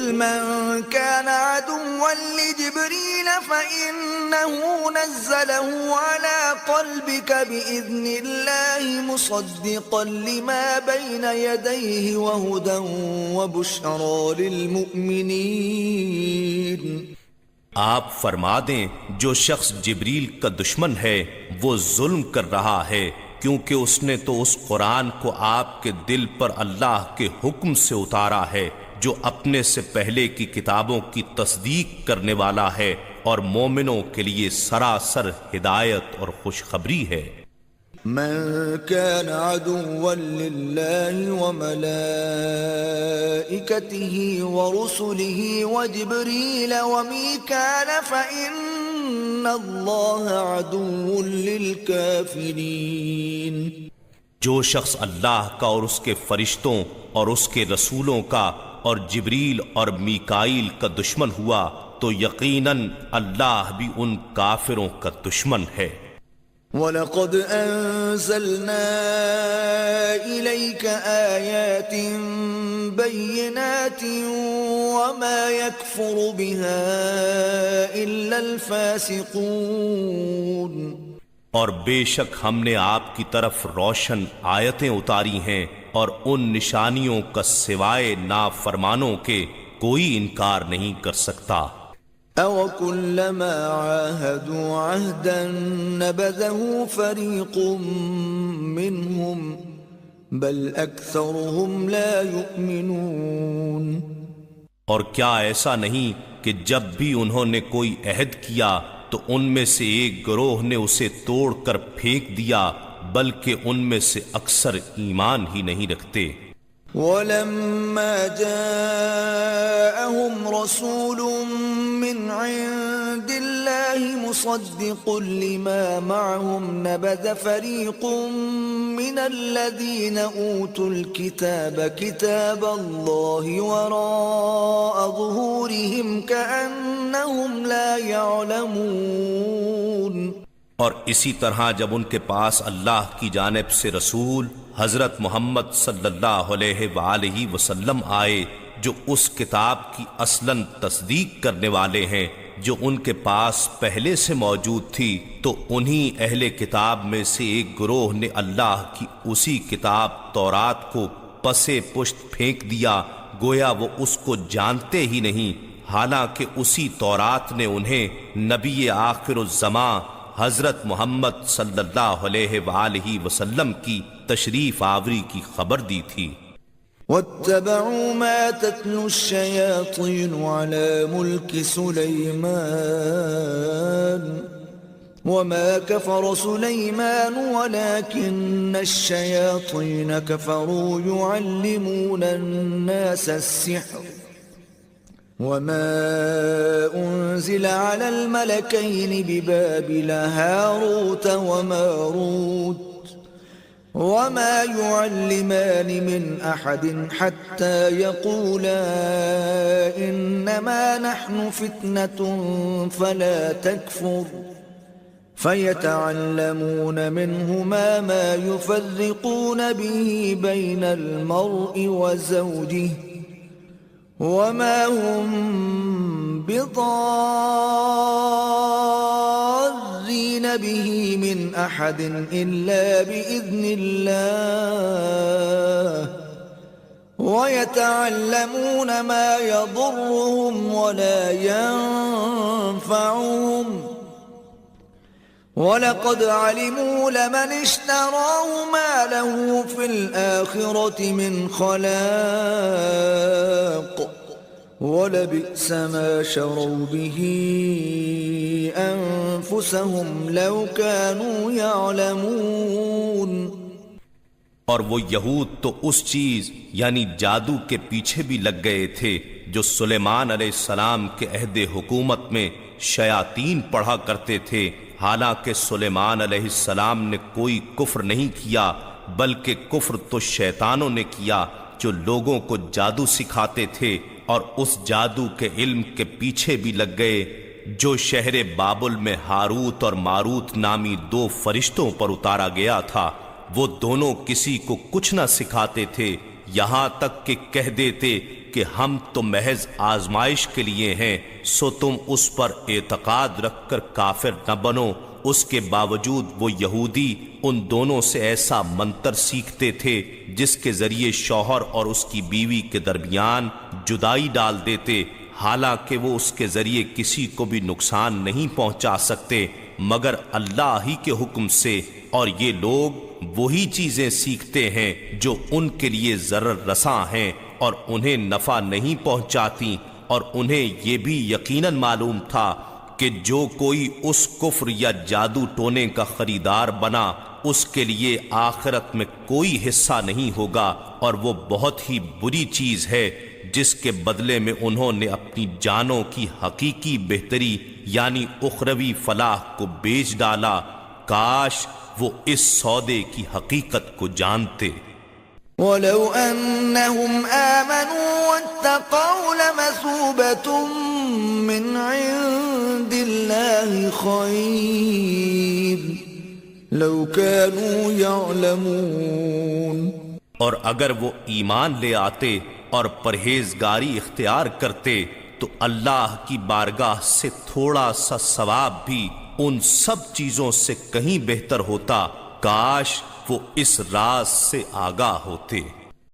قل من كان عدوا لجبريل فإنه نزله على قلبك بإذن الله مصدقا لما بين يديه وهدى وبشرى للمؤمنين۔ آپ فرما دیں جو شخص جبریل کا دشمن ہے وہ ظلم کر رہا ہے، کیونکہ اس نے تو اس قرآن کو آپ کے دل پر اللہ کے حکم سے اتارا ہے جو اپنے سے پہلے کی کتابوں کی تصدیق کرنے والا ہے اور مومنوں کے لیے سراسر ہدایت اور خوشخبری ہے۔ من كان عدوا لله وملائكته ورسله وجبريل وميكال فإن الله عدو للكافرين۔ جو شخص اللہ کا اور اس کے فرشتوں اور اس کے رسولوں کا اور جبریل اور میکائیل کا دشمن ہوا تو یقیناً اللہ بھی ان کافروں کا دشمن ہے۔ وَلَقَدْ أَنزَلْنَا إِلَيْكَ آيَاتٍ بَيِّنَاتٍ وَمَا يَكْفُرُ بِهَا إِلَّا الْفَاسِقُونَ۔ اور بے شک ہم نے آپ کی طرف روشن آیتیں اتاری ہیں اور ان نشانیوں کا سوائے نافرمانوں کے کوئی انکار نہیں کر سکتا۔ أَوَكُلَّمَا عَاهَدُوا عَهْدًا نَبَذَهُ فَرِيقٌ مِّنْهُمْ بَلْ أَكْثَرُهُمْ لَا يُؤْمِنُونَ۔ اور کیا ایسا نہیں کہ جب بھی انہوں نے کوئی عہد کیا تو ان میں سے ایک گروہ نے اسے توڑ کر پھینک دیا، بلکہ ان میں سے اکثر ایمان ہی نہیں رکھتے۔ وَلَمَّا جَاءَهُمْ رَسُولٌ مِّنْ عِندِ اللَّهِ مُصَدِّقٌ لِّمَا مَعَهُمْ نَبَذَ فَرِيقٌ مِّنَ الَّذِينَ أُوتُوا الْكِتَابَ كِتَابَ اللَّهِ وَرَاءَ ظُهُورِهِمْ كَأَنَّهُمْ لَا يَعْلَمُونَ۔ اور اسی طرح جب ان کے پاس اللہ کی جانب سے رسول حضرت محمد صلی اللہ علیہ وآلہ وسلم آئے جو اس کتاب کی اصلاً تصدیق کرنے والے ہیں جو ان کے پاس پہلے سے موجود تھی، تو انہی اہل کتاب میں سے ایک گروہ نے اللہ کی اسی کتاب تورات کو پسے پشت پھینک دیا، گویا وہ اس کو جانتے ہی نہیں، حالانکہ اسی تورات نے انہیں نبی آخر الزماں حضرت محمد صلی اللہ علیہ وآلہ وسلم کی تشریف آوری کی خبر دی تھی۔ وَاتَّبَعُوا مَا تَتْلُو الشَّيَاطِينُ عَلَى مُلْكِ سُلَيْمَانَ وَمَا كَفَرَ سُلَيْمَانُ وَلَكِنَّ الشَّيَاطِينَ كَفَرُوا يُعَلِّمُونَ النَّاسَ السِّحْرَ وَمَا أُنزِلَ عَلَى الْمَلَكَيْنِ بِبَابِلَ هَارُوتَ وَمَارُوتَ وَمَا يُعَلِّمَانِ مِنْ أَحَدٍ حَتَّى يَقُولَا إِنَّمَا نَحْنُ فِتْنَةٌ فَلَا تَكْفُرْ فَيَتَعَلَّمُونَ مِنْهُمَا مَا يُفَرِّقُونَ بِهِ بَيْنَ الْمَرْءِ وَزَوْجِهِ وَمَا هُمْ بِضَارِّينَ بِهِ مِنْ أَحَدٍ إِلَّا بِإِذْنِ اللَّهِ وَيَتَعَلَّمُونَ مَا يَضُرُّهُمْ وَلَا يَنفَعُهُمْ وَلَقَدْ عَلِمُوا لَمَنِ اشْتَرَاهُ مَا لَهُ فِي الْآخِرَةِ مِنْ خَلَاقٍ وَلَبِئْسَ مَا شَرَوْا بِهِ أَنفُسَهُمْ لَوْ كَانُوا يَعْلَمُونَ۔ اور وہ یہود تو اس چیز یعنی جادو کے پیچھے بھی لگ گئے تھے جو سلیمان علیہ السلام کے عہد حکومت میں شیاطین پڑھا کرتے تھے، حالانکہ سلیمان علیہ السلام نے کوئی کفر نہیں کیا، بلکہ کفر تو شیطانوں نے کیا جو لوگوں کو جادو سکھاتے تھے، اور اس جادو کے علم کے پیچھے بھی لگ گئے جو شہر بابل میں ہاروت اور ماروت نامی دو فرشتوں پر اتارا گیا تھا۔ وہ دونوں کسی کو کچھ نہ سکھاتے تھے، یہاں تک کہ کہہ دیتے کہ ہم تو محض آزمائش کے لیے ہیں، سو تم اس پر اعتقاد رکھ کر کافر نہ بنو۔ اس کے باوجود وہ یہودی ان دونوں سے ایسا منتر سیکھتے تھے جس کے ذریعے شوہر اور اس کی بیوی کے درمیان جدائی ڈال دیتے، حالانکہ وہ اس کے ذریعے کسی کو بھی نقصان نہیں پہنچا سکتے مگر اللہ ہی کے حکم سے، اور یہ لوگ وہی چیزیں سیکھتے ہیں جو ان کے لیے ضرر رساں ہیں اور انہیں نفع نہیں پہنچاتی، اور انہیں یہ بھی یقیناً معلوم تھا کہ جو کوئی اس کفر یا جادو ٹونے کا خریدار بنا اس کے لیے آخرت میں کوئی حصہ نہیں ہوگا، اور وہ بہت ہی بری چیز ہے جس کے بدلے میں انہوں نے اپنی جانوں کی حقیقی بہتری یعنی اخروی فلاح کو بیچ ڈالا۔ کاش وہ اس سودے کی حقیقت کو جانتے۔ وَلَوْ أَنَّهُمْ آمَنُوا وَاتَّقَوْا لَمَثُوبَةٌ مِّنْ عِندِ اللَّهِ خَيْرٌ لَوْ كَانُوا يَعْلَمُونَ۔ اور اگر وہ ایمان لے آتے اور پرہیزگاری اختیار کرتے تو اللہ کی بارگاہ سے تھوڑا سا ثواب بھی ان سب چیزوں سے کہیں بہتر ہوتا، کاش وہ اس راز سے آگاہ ہوتے۔